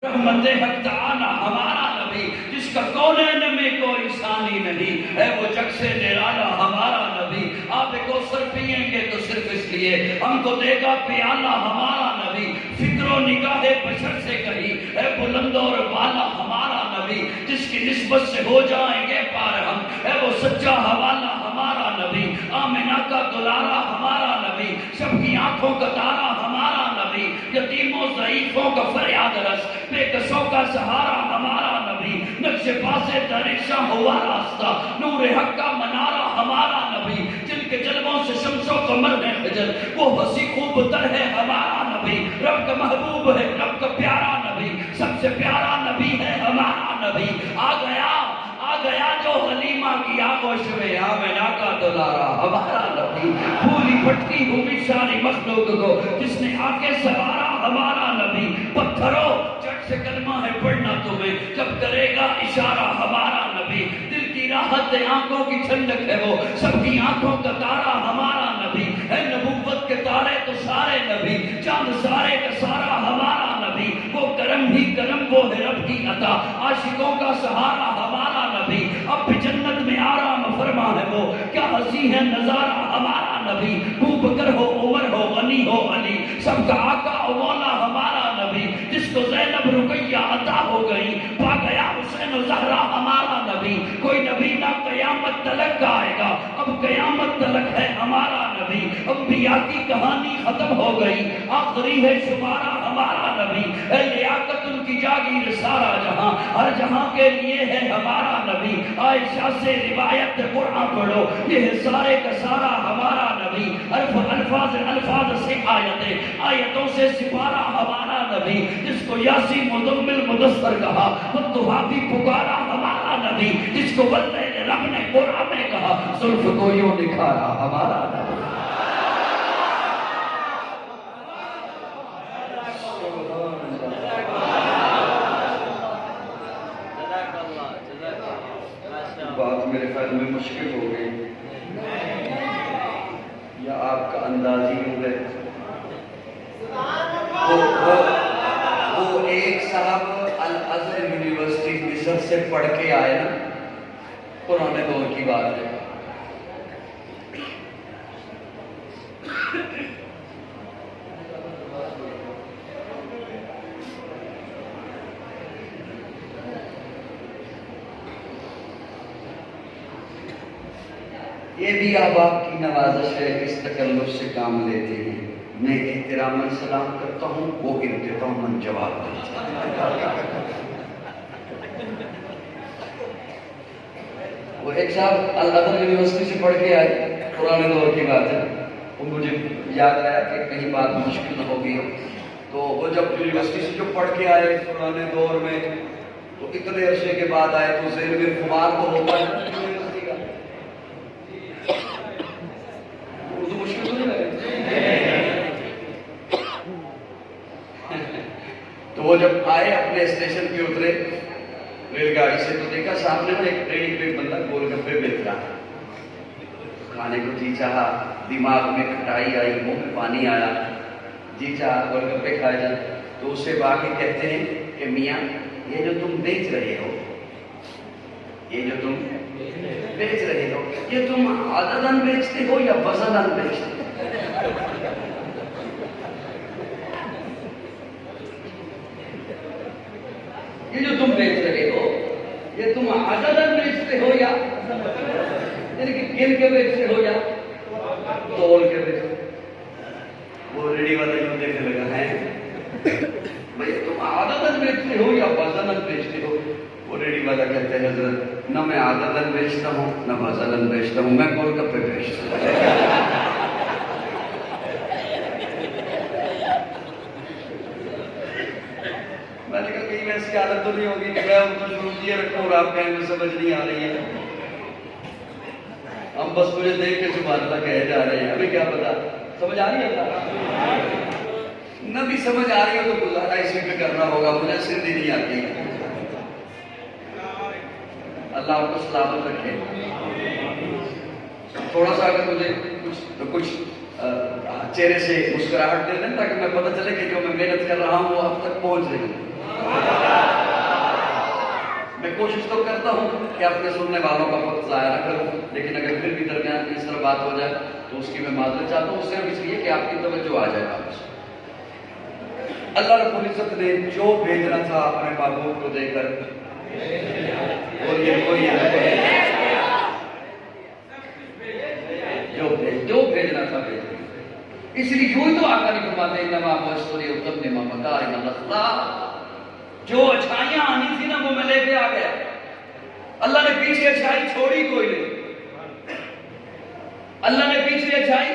رحمت حق تعالی ہمارا نبی جس کا کونین میں کوئی ثانی نہیں ہے، وہ جگ سے نرالا ہمارا نبی۔ آپ کوثر پئیں گے تو صرف اس لیے ہم کو دے گا پیالہ ہمارا نبی۔ فکر و نگاہ بشر سے کہیں ہے بلند اور بالا ہمارا نبی، جس کی نسبت سے ہو جائیں گے پار ہم، ہے وہ سچا حوالہ ہمارا نبی۔ آمنہ کا دلارا ہمارا نبی، سب کی آنکھوں کا تارا ہمارا نبی، یتیموں ضعیفوں کا فریاد رس، بے کسوں کا سہارا ہمارا نبی۔ نقش پاس درشہ ہوا راستہ، نور حق کا منارہ ہمارا نبی، جن کے جلووں سے شمس و قمر ہے خجل، وہ ہنسی خوب تر ہے ہمارا نبی۔ رب کا محبوب ہے، رب کا پیارا نبی، سب سے پیارا نبی ہے ہمارا نبی۔ آ گیا جو حلیمہ کی آغوش میں، آمنہ کا دلارا ہمارا نبی۔ پھولی پھٹکی ہوئی ساری مخلوق کو جس نے آ کے سوارا ہمارا نبی۔ پتھروں چٹ سے کلمہ ہے پڑھنا تمہیں، جب کرے گا اشارہ ہمارا نبی۔ دل کی راحت آنکھوں کی ٹھنڈک ہے، وہ سب کی آنکھوں کا تارا ہمارا نبی ہے۔ نبوت کے تارے تو سارے نبی، چاند سارے کا سارا ہمارا نبی۔ وہ کرم ہی کرم، وہ ہے رب کی عطا، عاشقوں کا سہارا ہمارا نبی۔ اب بھی جنت میں آرام فرما ہے وہ، کیا ہنسی ہے نظارہ ہمارا نبی۔ ابو بکر ہو عمر ہو غنی ہو علی، سب کا آقا و مولا ہمارا نبی۔ جس کو زینب رقیہ عطا ہو گئی، پا گیا حسین و زہرا ہمارا نبی۔ کوئی نبی نہ قیامت تلک آئے گا، اب قیامت تلک ہے ہمارا نبی۔ انبیاء کی کہانی ختم ہو گئی، آخری ہے شمارہ ہمارا نبی۔ اے لیاقت ان کی جاگیر سارا جہاں، ہر جہاں کے لیے ہے ہمارا نبی۔ عائشہ سے روایت قرآن پڑھو، یہ ہے سارے کا سارا ہمارا نبی۔ الفاظ سے آیتوں سے سپارہ ہمارا نبی۔ جس کو یاسین مزمل مدثر کہا، والضحیٰ بھی پکارا ہمارا نبی۔ جس کو واللیل رب نے قرآن میں کہا، زلف کو یوں نکھارا ہمارا نبی۔ بات میرے خیال میں مشکل ہو گئی، یا آپ کا انداز ہی ہو گئے۔ وہ ایک صاحب الازہر یونیورسٹی مصر سے پڑھ کے آئے نا، پرانے دور کی بات ہے۔ یہ بھی احباب کی نوازش ہے، اس تکلف سے کام لیتے ہیں۔ میں احتراماً سلام کرتا ہوں، وہ ارتطاماً جواب دیتے ہیں۔ وہ ایک صاحب الازہر یونیورسٹی سے پڑھ کے آئے، پرانے دور کی بات ہے۔ وہ مجھے یاد آیا کہ کہیں بات مشکل نہ ہو گئی ہو، تو وہ جب یونیورسٹی سے جو پڑھ کے آئے پرانے دور میں، تو اتنے عرصے کے بعد آئے تو ذہن میں خمار تو ہوتا ہے یونیورسٹی کا۔ اردو مشکل تو نہیں لگے؟ تو وہ جب آئے اپنے اسٹیشن پہ اترے ریل گاڑی سے، تو دیکھا سامنے میں ایک ریڑھی پہ بندہ گول گپے بیچ رہا، کھانے کو جی چاہا، دماغ میں کھٹائی آئی، منہ میں پانی آیا، جی چاہا گول گپے کھائے جائیں۔ تو اس سے باقی کہتے ہیں کہ میاں یہ جو تم بیچ رہے ہو، یہ جو تم بیچ رہے ہو، یہ تم عدداً بیچتے ہو یا وزناً بیچتے ہو؟ یہ جو تم بیچ رہے ہو، یہ تم عدداً بیچتے ہو یا یعنی کہ گن کے بیچتے ہو یا تول کے بیچتے ہو؟ وہ ریڑھی والا یوں دیکھنے لگا ہے، بھئی تم عدداً بیچتے ہو یا وزناً بیچتے ہو؟ وہ ریڑھی والا کہتے ہیں حضرت نہ میں عدداً بیچتا ہوں نہ وزناً بیچتا ہوں، میں گول گپے بیچتا ہوں۔ میں نے کہا کہیں میں ایسی عادت تو نہیں ہوگی کہ میں ان کو شروع کیے رکھوں اور آپ کہیں میں سمجھ نہیں آ رہی ہے، ہم بس مجھے دیکھ کے سبحان اللہ کہے جا رہے ہیں، ہمیں کیا پتا سمجھ آ رہی ہے؟ نہ بھی سمجھ آ رہی ہو تو گزارا اسی پہ کرنا ہوگا، مجھے سندھی نہیں آتی ہے۔ اللہ آپ کو سلامت رکھے۔ تھوڑا سا اگر مجھے کچھ چہرے سے مسکراہٹ دے دیں تاکہ میں پتہ چلے کہ جو میں محنت کر رہا ہوں وہ اب تک پہنچ رہی ہے۔ کوشش تو کرتا ہوں کہ اپنے سننے والوں کا وقت ضائع نہ کروں، لیکن اگر پھر بھی درمیان میں اس طرح بات ہو جائے تو اس کی میں معذرت چاہتا ہوں، صرف اس لیے کہ آپ کی توجہ آ جائے واپس۔ اللہ رب العزت نے جو بھیجنا تھا اپنے محبوب کو دے کر، جو بھیجنا تھا بھیج دیا۔ اس لیے یوں تو آقا نہیں فرماتے انما بعثت لأتمم مکارم الاخلاق، جو اچھائیاں آنی تھی نا وہ میں لے کے آ گیا۔ اللہ نے پیچھے اچھائی چھوڑی کوئی نہیں، اللہ نے پیچھے اچھائی۔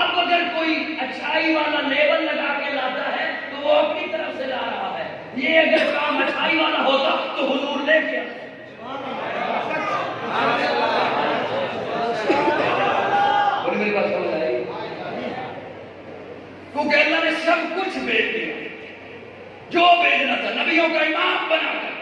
اب اگر کوئی اچھائی والا لیبل لگا کے لاتا ہے تو وہ اپنی طرف سے لا رہا ہے، یہ اگر کام اچھائی والا ہوتا تو حضور لے کے آتا۔ میری بات سمجھ آئی؟ کیونکہ اللہ نے سب کچھ بھیج دیا، جو بھیجنا تھا، نبیوں کا امام بنا کر،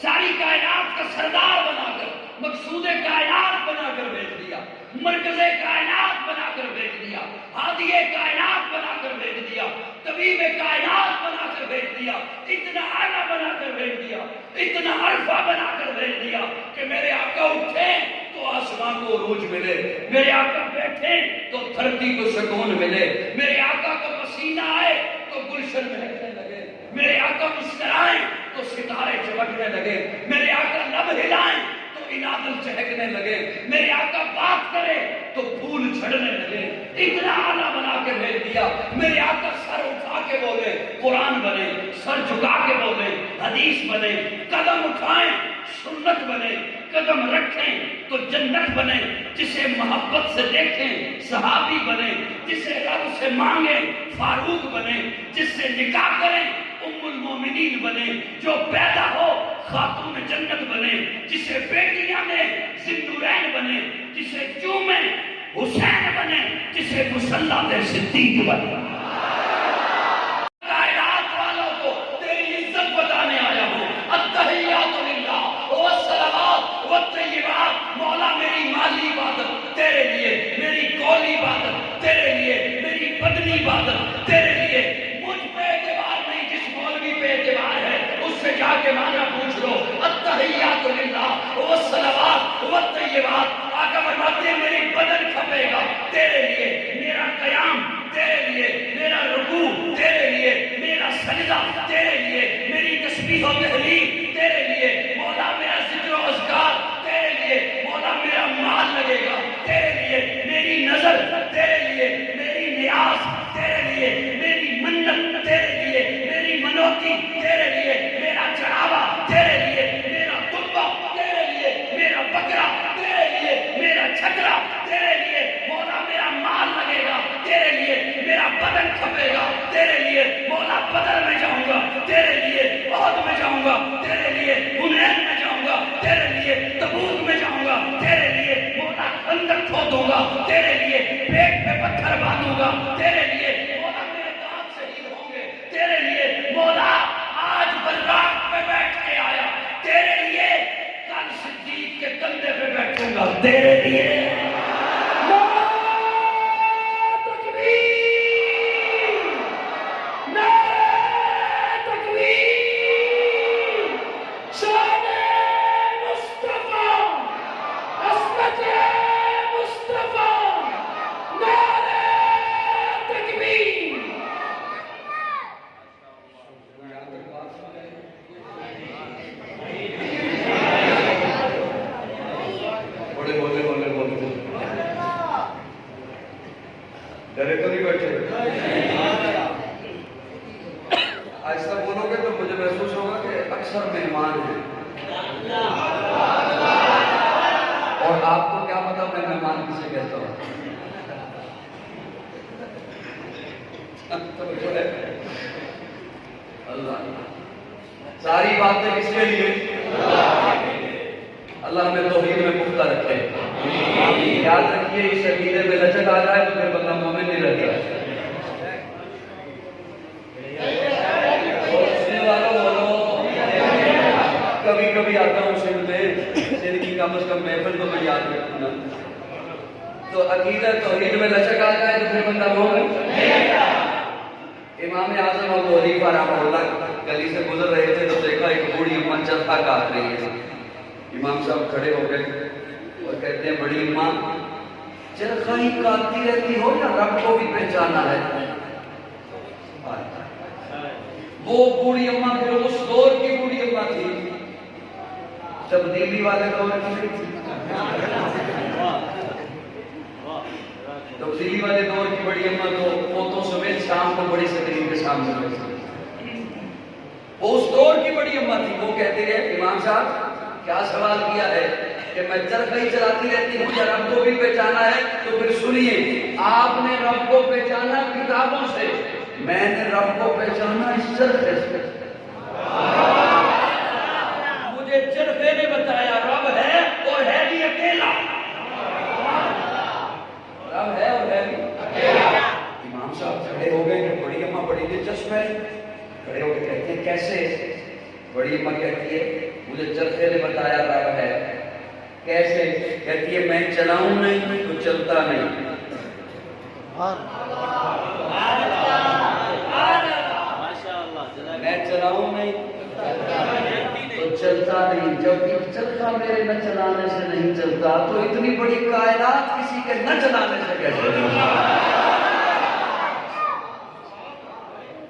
ساری کائنات کا سردار بنا کر، مقصود کائنات بنا کر بھیج دیا، مرکز کائنات بنا کر بھیج دیا، ہادی کائنات بنا کر بھیج دیا، طبیب کائنات بنا کر بھیج دیا، اتنا اعلیٰ بنا کر بھیج دیا، اتنا عرفہ بنا کر بھیج دیا کہ میرے آقا اٹھیں تو آسمان کو عروج ملے، میرے آقا بیٹھیں تو دھرتی کو سکون ملے، میرے آقا کو پسینہ آئے تو گلشن مہکنے لگے، میرے آقا مسکرائیں تو ستارے چمکنے لگے، میرے آقا لب ہلائیں تو انادل چہکنے لگے، میرے آقا بات کرے تو پھول جھڑنے لگے، اتنا اعلیٰ بنا کے بھیج دیا۔ میرے آقا سر اٹھا کے بولے قرآن بنے، سر جھکا کے بولے حدیث بنے، قدم اٹھائیں سنت بنے، قدم رکھیں تو جنت بنے، جسے محبت سے دیکھیں صحابی بنے، جسے رب سے مانگیں فاروق بنے، جس سے نکاح کریں ام المومنین بنے، جو پیدا ہو خاتون جنت بنے، جسے بیٹیاں میں ذوالنورین بنے، جسے چومیں حسین بنے، جسے مصلی دے صدیق بنے۔ کائنات والوں کو تیری عزت بتانے آیا ہوں، التحیات للہ والصلوات والطیبات، مولا میری مالی عبادت تیرے لیے، میری قولی عبادت تیرے لیے، میری بدنی عبادت تیرے لیے، مجھ پہ اعتبار نہیں، جس مولوی پہ اعتبار ہے اس سے جا کے معنی پوچھ لو، التحیات للہ والصلوات والطیبات۔ آقا فرماتے ہیں میری بدن کھپے گا تیرے لیے، میرا قیام تیرے لیے، میرا رکوع تیرے لیے، میرا سجدہ تیرے لیے، میری تسبیح و تحلیل تیرے لیے، مولا میرا ذکر و اذکار تیرے لیے، مولا میرا مال لگے گا تیرے لیے، میری نظر تیرے لیے، میری نیاز تیرے لیے، میری منت تیرے لیے، میری منوتی تیرے لیے، میرا چڑھاوا تیرے لیے، میرا تبا تیرے لیے، میرا بکرا تیرے لیے، میرا چھکرا تیرے لیے، مولا میرا مال لگے گا تیرے لیے، میرا بدن کھپے گا تیرے لیے، مولا بدر میں جاؤں گا تیرے لیے، احد میں جاؤں گا تیرے لیے، حنین میں جاؤں گا تیرے لیے، تبوک میں جاؤں گا تیرے لیے، مولا خندق کھودوں گا تیرے لیے، پیٹ پہ پتھر باندھوں گا تیرے لیے، مولا میرے دانت شہید ہوں گے تیرے لیے، مولا آج براق پہ بیٹھ کے آیا تیرے لیے، کل صدیق کے کندھے پہ بیٹھوں گا تیرے لیے۔ ڈرے تو نہیں بیٹھے؟ ایسا بولو گے تو مجھے محسوس ہوگا کہ اکثر مہمان ہیں، اور آپ کو کیا پتا میں مہمان کسے کہتا ہوں۔ اللہ ساری باتیں کس کے لیے؟ اللہ ہمیں توحید میں پختہ رکھے۔ یاد رکھیے اس عقیدے میں لچک آ جائے تو پھر بندہ مومن نہیں رہتا۔ سننے والوں بولو، کبھی کبھی آتا ہوں سندھ میں، سندھ کی کم از کم محفل کو میں یاد رکھوں گا۔ تو عقیدہ توحید میں لچک آ جائے تو پھر بندہ مومن۔ امام اعظم ابو حنیفہ رحمہ اللہ گلی سے گزر رہے تھے تو دیکھا ایک بوڑھی منچر چرخا کاٹ رہی ہے. امام صاحب کھڑے ہو گئے اور کہتے ہیں بڑی اماں چرخا ہی کاٹتی رہتی ہو یا رب کو بھی پہچانا ہے؟ وہ بوڑھی اماں پھر اس دور کی بوڑھی اماں تھی، تبدیلی والے دور کی نہیں تھی. تبدیلی والے دور کی بڑی اماں تو پوتوں سمیت شام کو بڑی سکرین کے سامنے رہتی. وہ اس دور کی بڑی اماں تھی. وہ کہتے ہیں امام صاحب کیا سوال کیا ہے کہ میں چرخا ہی چلاتی رہتی ہوں یا رب کو بھی پہچانا ہے؟ تو پھر سنیے، آپ نے رب کو پہچانا کتابوں سے، میں نے رب کو پہچانا اس چرخے سے. مجھے چرخے نے بتایا رب ہے اور ہے بھی اکیلا. رب ہے اور ہے بھی اکیلا. امام صاحب کھڑے ہو گئے کہ بڑی اماں بڑی دلچسپ ہے. کھڑے ہو کے کہتے ہیں کیسے؟ بڑی اماں کہتی ہے مجھے چرخے نے بتایا رب ہے. کیسے؟ کہتی ہے میں چلاؤں نہیں تو چلتا نہیں. میں چلاؤں نہیں تو چلتا نہیں. جب چرخا میرے نہ چلانے سے نہیں چلتا تو اتنی بڑی کائنات کسی کے نہ چلانے سے کیسے چلتا؟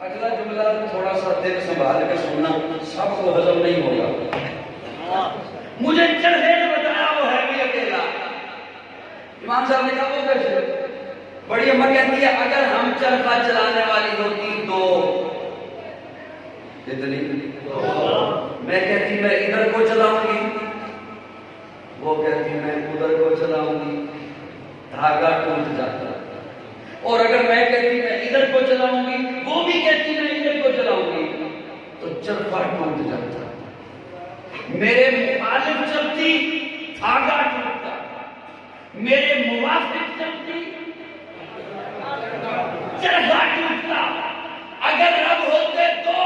اگلا جملہ تھوڑا سا دل سنبھال کے سننا، سب کو ہضم نہیں ہوگا. مجھے چرخے نے بتایا وہ ہے بھی اکیلا. امام صاحب نے کہا وہ کیسے؟ بڑی اماں کہتی ہے اگر ہم چرخا چلانے والی ہوتی تو کتنی؟ میں کہتی میں ادھر کو چلاؤں گی، وہ کہتی میں ادھر کو چلاؤں گی، دھاگا ٹوٹ جاتا. اور اگر میں کہتی میں ادھر کو چلاؤں گی، وہ بھی کہتی میں ادھر کو چلاؤں گی، تو چرخا ٹوٹ جاتا. میرے مخالف چلتی دھاگا ٹوٹتا، میرے موافق چلتی چرخا ٹوٹتا. اگر رب ہوتے تو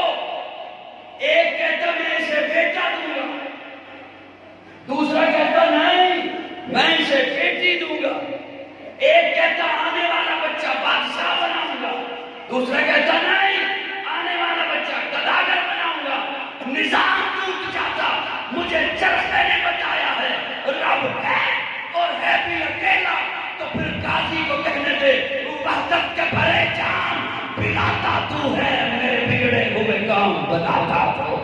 ایک کہتا میں اسے بیٹا دوں گا، دوسرا کہتا نہیں میں اسے بیٹی دوں گا. ایک کہتا آنے والا بچہ بادشاہ بناؤں گا، دوسرا کہتا نہیں آنے والا بچہ گداگر بناؤں گا. نظام ٹوٹ جاتا. مجھے چرخے نے بتایا ہے رب ہے اور ہے بھی اکیلا. تو پھر قاضی کو کہنے دے وحدت کے بھرے جان پلاتا تو ہے، میرے بگڑے ہوئے کام بناتا تو.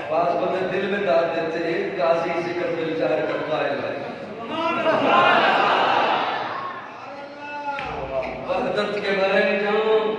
بعض بندے دل میں ڈال دیتے ہیں قاضی ذکر دل چاہے کر قائل ہے. وحدت کے بھرے جان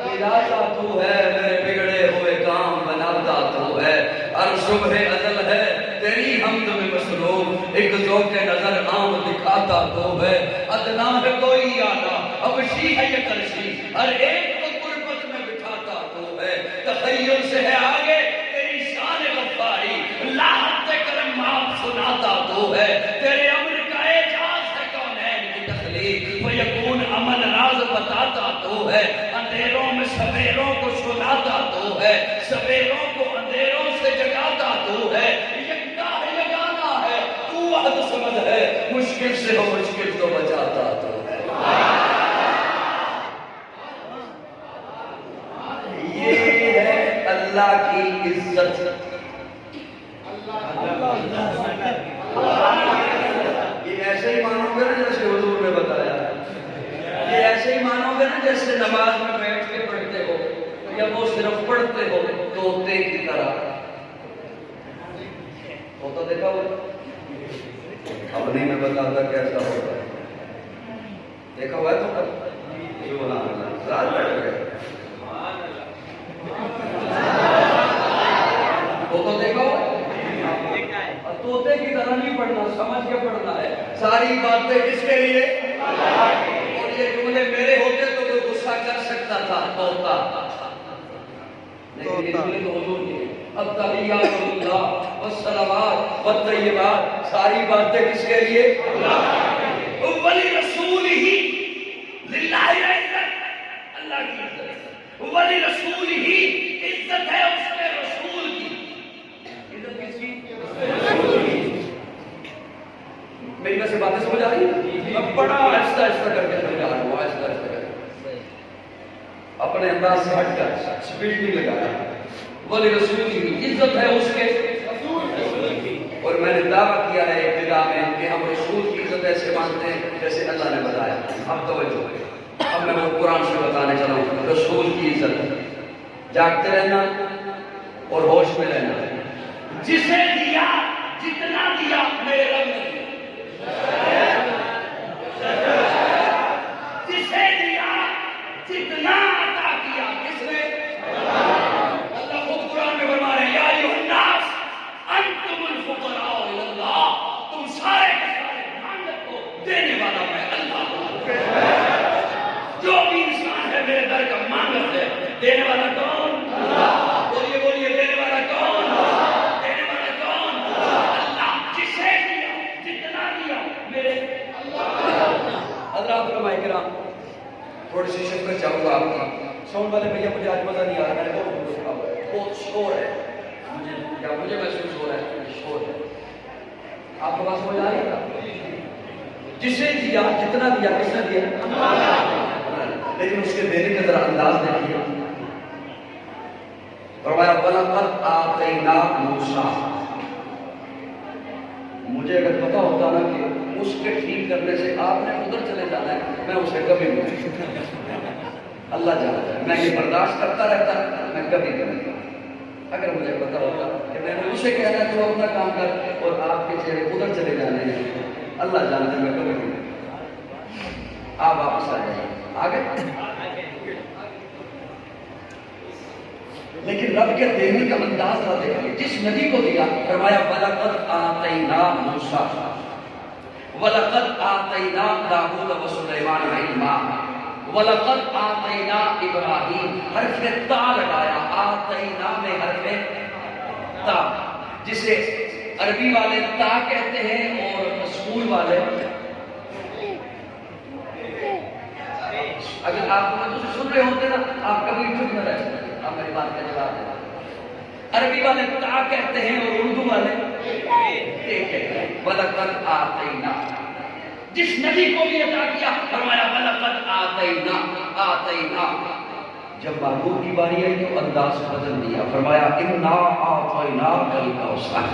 پلاتا تو ہے، میرے بگڑے ہوئے کام بناتا تو ہے. ہر صبح ازل ہے تیری حمد میں مصروف، ایک ذوق نظر عام دکھاتا تو ہے. ادنا ہے کوئی آلہ حبشی ہے یہ کرشی، ہر ایک کو قربت میں بٹھاتا تو ہے. تخیل سے ہے آگے تیری شان غفاری، لاحت کرم آپ سناتا تو ہے. تیرے امر کا اعجاز ہے کونین کی تخلیق، فیکون امن راز بتاتا تو ہے. اندھیروں میں سویروں کو سناتا تو ہے، سویروں کو اندھیروں سے جگاتا تو ہے. یکتا ہے یگانا ہے تو وحد سمجھ ہے، مشکل سے ہو مشکل تو بچاتا تو ہے. یہ ہے اللہ کی عزت. یہ ایسے ہی مانو گے نا جیسے حضور نے بتایا. یہ ایسے ہی مانو گے نا جیسے نماز میں بیٹھ کے پڑھتے ہو یا وہ صرف پڑھتے ہو طوطے کی طرح. طوطا دیکھا ہو؟ اب نہیں میں بتاتا کیسا ہوتا ہے. دیکھا ہوا ہے طوطا؟ سبحان اللہ. رات بیٹھ گئے طوطا دیکھا ہو؟ طوطے کی طرح نہیں پڑھنا، سمجھ کے پڑھنا ہے. ساری باتیں کس کے لیے؟ اور یہ جملے میرے ہوتے تو کوئی غصہ کر سکتا تھا طوطا، لیکن یہ جملے تو حضور کے. التحیات للہ والصلوات والطیبات، ساری باتیں کس کے لیے؟ ولی رسول ہی للہ عزت، اللہ کی عزت. ولی رسول ہی عزت ہے اس کے رسول کی. عزت کس کی؟ میری وجہ سے باتیں سمجھ آ رہی ہیں؟ میں بڑا آہستہ آہستہ کر کے سمجھا رہا ہوں، آہستہ آہستہ کر کے، اپنے انداز سے ہٹ کر، سپیڈ نہیں لگایا۔ ولی رسول کی عزت ہے اس کے، اور میں نے دعویٰ کیا ہے ابتدا میں کہ ہم رسول کی عزت ایسے مانتے ہیں جیسے اللہ نے بتایا۔ اب توجہ، اب میں وہ قرآن سے بتانے چلا ہوں رسول کی عزت، جاگتے رہنا اور ہوش میں رہنا۔ جسے دیا جتنا دیا میرے رب نے دیا، جسے دیا جتنا عطا کیا کس نے؟ اللہ خود قرآن میں فرما رہے ہیں یا ایھا الناس انتم الفقراء الی اللہ، تم سارے کے سارے مان رکھو دینے والا میں اللہ ہوں۔ جو بھی انسان ہے میرے در کا مانگت ہے، دینے والا کون؟ اللہ۔ بولیے بولیے، دینے والا کون؟ دینے والا کون؟ اللہ۔ جسے دیا جتنا دیا میرے حضرات علماء کرام، تھوڑی سی شکر چاہوں گا آپ کی۔ ساؤنڈ والے بھیا مجھے آج مزہ نہیں آ رہا، میں نے بہت شور ہے، مجھے محسوس ہو رہا ہے شور ہے۔ آپ کو بات سمجھ آ رہی ہے؟ جسے دیا جتنا دیا کس نے دیا؟ لیکن اس کے دینے کا ذرا انداز دیکھیے۔ فرمایا وَلَقَدْ آتَيْنَا مُوسَىٰ، مجھے اگر پتا ہوتا نا کہ اس کے ٹھیک کرنے سے آپ نے ادھر چلے جانا ہے، میں اسے کبھی نہیں، اللہ جانتا ہے میں یہ برداشت کرتا رہتا، میں کبھی نہیں۔ اگر مجھے پتا ہوتا کہ میں نے اسے کہنا ہے تو اپنا کام کر اور آپ کے چہرے ادھر چلے جانے ہیں، اللہ جانتا ہے میں کبھی نہیں۔ آپ واپس آ جائیں آگے۔ لیکن رب کے دینے کا انداز نہ دیکھیے، جس نبی کو دیا فرمایا وَلَقَدْ آتَيْنَا مُوسَىٰ وَلَقَدْ آتَيْنَا دَاوُودَ وَسُلَيْمَانَ عِلْمًا وَلَقَدْ آتَيْنَا ابراہیم، حرف تا لگایا، آتَيْنَا میں حرف تا، جسے عربی والے تا کہتے ہیں اور اسکول والے، اگر آپ مجھے سن رہے ہوتے نا آپ کبھی چپ نہ رہتے، آپ میری بات کا جواب دیں۔ عربی والے تا کہتے ہیں اور اردو والے تے کہتے ہیں۔ وَلَقَدْ آتَيْنَا، جس نبی کو بھی عطا کیا فرمایا وَلَقَدْ آتَيْنَا آتَيْنَا۔ جب محبوب کی باری آئی تو انداز بدل دیا، فرمایا اِنَّا أَعْطَيْنَاكَ الْكَوْثَرَ۔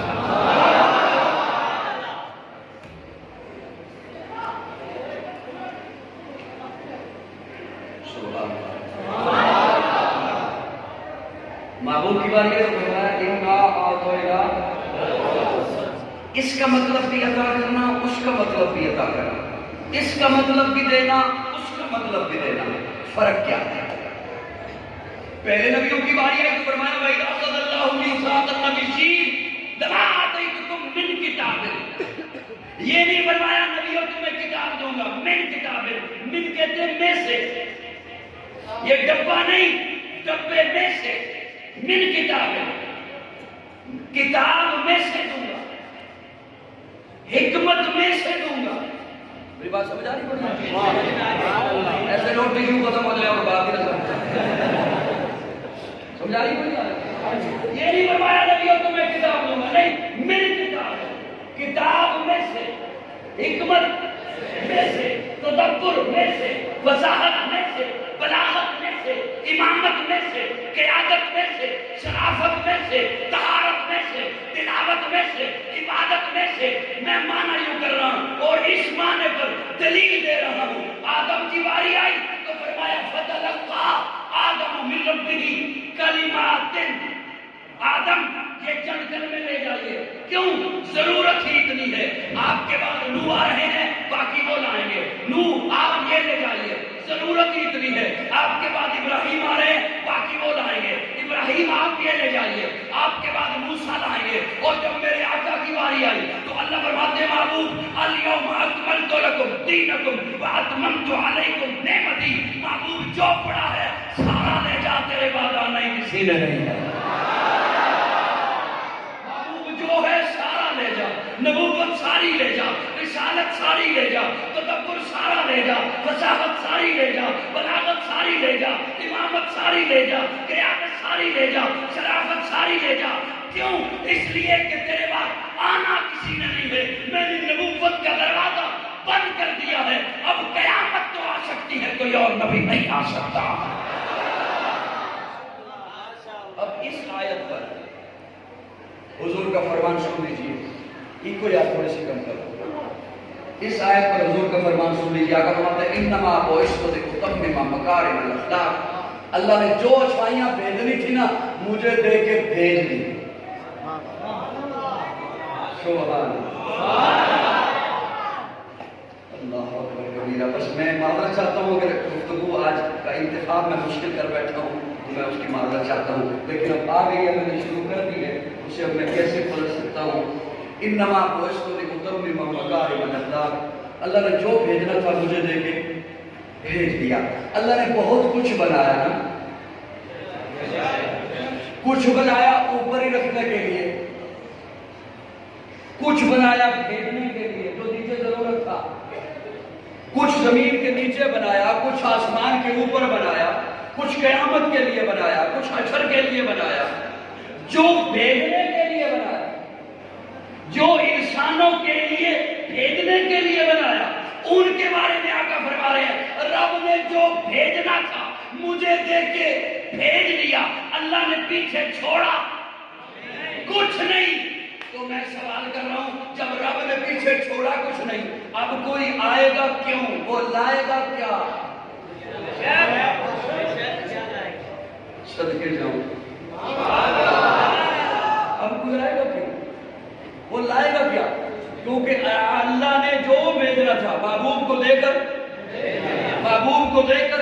محبوب کی باری ہے تو فرمایا اِنَّا أَعْطَيْنَاكَ، اس کا مطلب بھی عطا کرنا، اس کا مطلب بھی عطا کرنا، اس کا مطلب بھی دینا، اس کا مطلب بھی دینا، فرق کیا ہے؟ پہلے نبیوں کی باری آئی تو فرمایا وَإِذْ أَخَذَ اللَّهُ مِيثَاقَ النَّبِيِّينَ لَمَا آتَيْتُكُم مِّن کتاب، یہ نہیں فرمایا نبیوں تمہیں کتاب دوں گا، من کتاب، من کہتے ہیں میں سے، یہ ڈبہ نہیں، ڈبے میں سے، من کتاب، کتاب میں سے دوں گا، حکمت میں سے دوں گا۔ میری بات سمجھ آ رہی ہے؟ ایسے لوگ بھی کیوں ختم ہو جائے اور بات ہی نہ سمجھ آ رہی ہے؟ یہ نہیں فرمایا نبیوں کو میں کتاب دوں گا، نہیں، میری کتاب ہے، کتاب میں سے، حکمت میں سے، تدبر میں سے، وضاحت میں سے، بلاغت میں سے، امامت میں سے، قیادت میں سے، شرافت میں سے، طہارت میں سے، تلاوت میں سے، عبادت میں سے، میں معنی یوں کر رہا ہوں اور اس معنی پر دلیل دے رہا ہوں۔ آدم کی باری آئی تو فرمایا فَتَلَقَّىٰ آدَمُ مِن رَبِّهِ کَلِمَاتٍ، آدم یہ چند کلمے لے جائیے، کیوں؟ ضرورت ہی اتنی ہے، آپ کے بعد نوح آ رہے ہیں باقی وہ لائیں گے، نوح آپ یہ لے جائیے، ضرورت ہی اتنی ہے، آپ کے بعد ابراہیم آ رہے ہیں باقی وہ لائیں گے، ابراہیم آپ یہ لے جائیے، آپ کے بعد موسیٰ لائیں گے، اور جب میرے آقا کی باری آئی تو اللہ فرماتے ہیں محبوب اليوم اکملت لکم دینکم واتممت علیکم نعمتی، محبوب جو پڑا ہے سارا لے جا، تیرے وعدہ نہیں کسی نے نہیں ہے، محبوب جو ہے سارا لے جا، نبوت ساری لے جا، رسالت ساری لے جا، تدبر سارا لے جا، فصاحت ساری لے جا، بلاغت ساری لے جا، امامت ساری لے جا، قیادت ساری لے جا، شرافت ساری لے جا، کیوں؟ اس لیے کہ تیرے بعد آنا کسی نے نہیں ہے، میری نبوت کا دروازہ نبی نہیں آ سکتا۔ اب اس آیت پر حضور کا فرمان سن لیجیے، ان کو یاد تھوڑی سی کم کرو۔ اس آیت پر حضور کا فرمان سن لیجیے، آقا فرماتے ہیں انما بعثت لاتمم مکارم الاخلاق، اللہ نے جو اچھائیاں بھیجنی تھی نا مجھے دے کے بھیج دی۔ سبحان اللہ اکبر کبیرہ۔ بس میں معذرت چاہتا ہوں اگر گفتگو آج کا انتخاب میں مشکل کر بیٹھا ہوں تو میں اس کی معذرت چاہتا ہوں، لیکن اب آ گئی ہے، میں نے شروع کر دی ہے، اسے اب میں کیسے پڑھ سکتا ہوں؟ انما بعثت لاتمم مکارم الاخلاق، اللہ نے جو بھیجنا تھا مجھے دے کے بھیج دیا۔ اللہ نے بہت کچھ بنایا نا، کچھ بنایا اوپر ہی رکھنے کے لیے، کچھ بنایا بھیجنے کے لیے جو نیچے ضرورت تھا، کچھ زمین کے نیچے بنایا، کچھ آسمان کے اوپر بنایا، کچھ قیامت کے لیے بنایا، کچھ حشر کے لیے بنایا، جو بھیجنے کے لیے بنایا، جو انسانوں کے لیے بھیجنے کے لیے بنایا، ان کے بارے میں آقا فرما رہے ہیں رب نے جو بھیجنا تھا مجھے دے کے بھیج دیا، اللہ نے پیچھے چھوڑا کچھ نہیں۔ تو میں سوال کر رہا ہوں جب رب نے پیچھے چھوڑا کچھ نہیں، اب کوئی آئے گا کیوں؟ وہ لائے گا کیا؟ صدقے جاؤں، اب کوئی لائے گا کیوں؟ وہ لائے گا کیا؟ کیونکہ اللہ نے جو بھیجنا تھا محبوب کو دے کر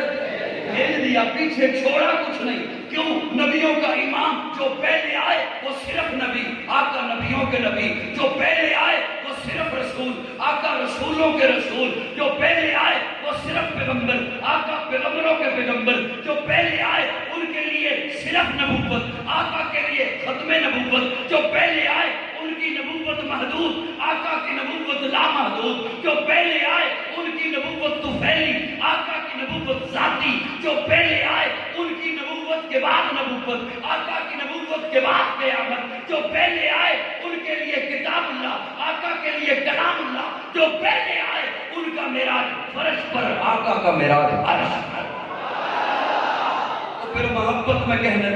بھیج دیا، پیچھے چھوڑا کچھ نہیں۔ کیوں؟ نبیوں کا امام جو پہلے آئے وہ صرف نبی، آقا نبیوں کے نبی، جو پہلے آئے وہ صرف رسول، آقا رسولوں کے رسول، جو پہلے آئے وہ صرف پیغمبر، آقا پیغمبروں کے پیغمبر، جو پہلے آئے ان کے لیے صرف نبوت، آقا کے لیے ختم نبوت، جو پہلے آئے ان کی نبوت محدود، آقا کی نبوت لامحدود، جو پہلے آئے ان کی نبوت طفیلی، آقا کی نبوت ذاتی، جو پہلے آئے ان کی نبوت کے بعد نبوت، آقا کی نبوت کے بعد قیامت، جو پہلے آئے ان کے لیے کتاب اللہ، آقا کے لیے کلام اللہ، جو پہلے آئے ان کا معراج فرش پر، آقا کا معراج عرش پر۔ تو پھر محبت میں کہنے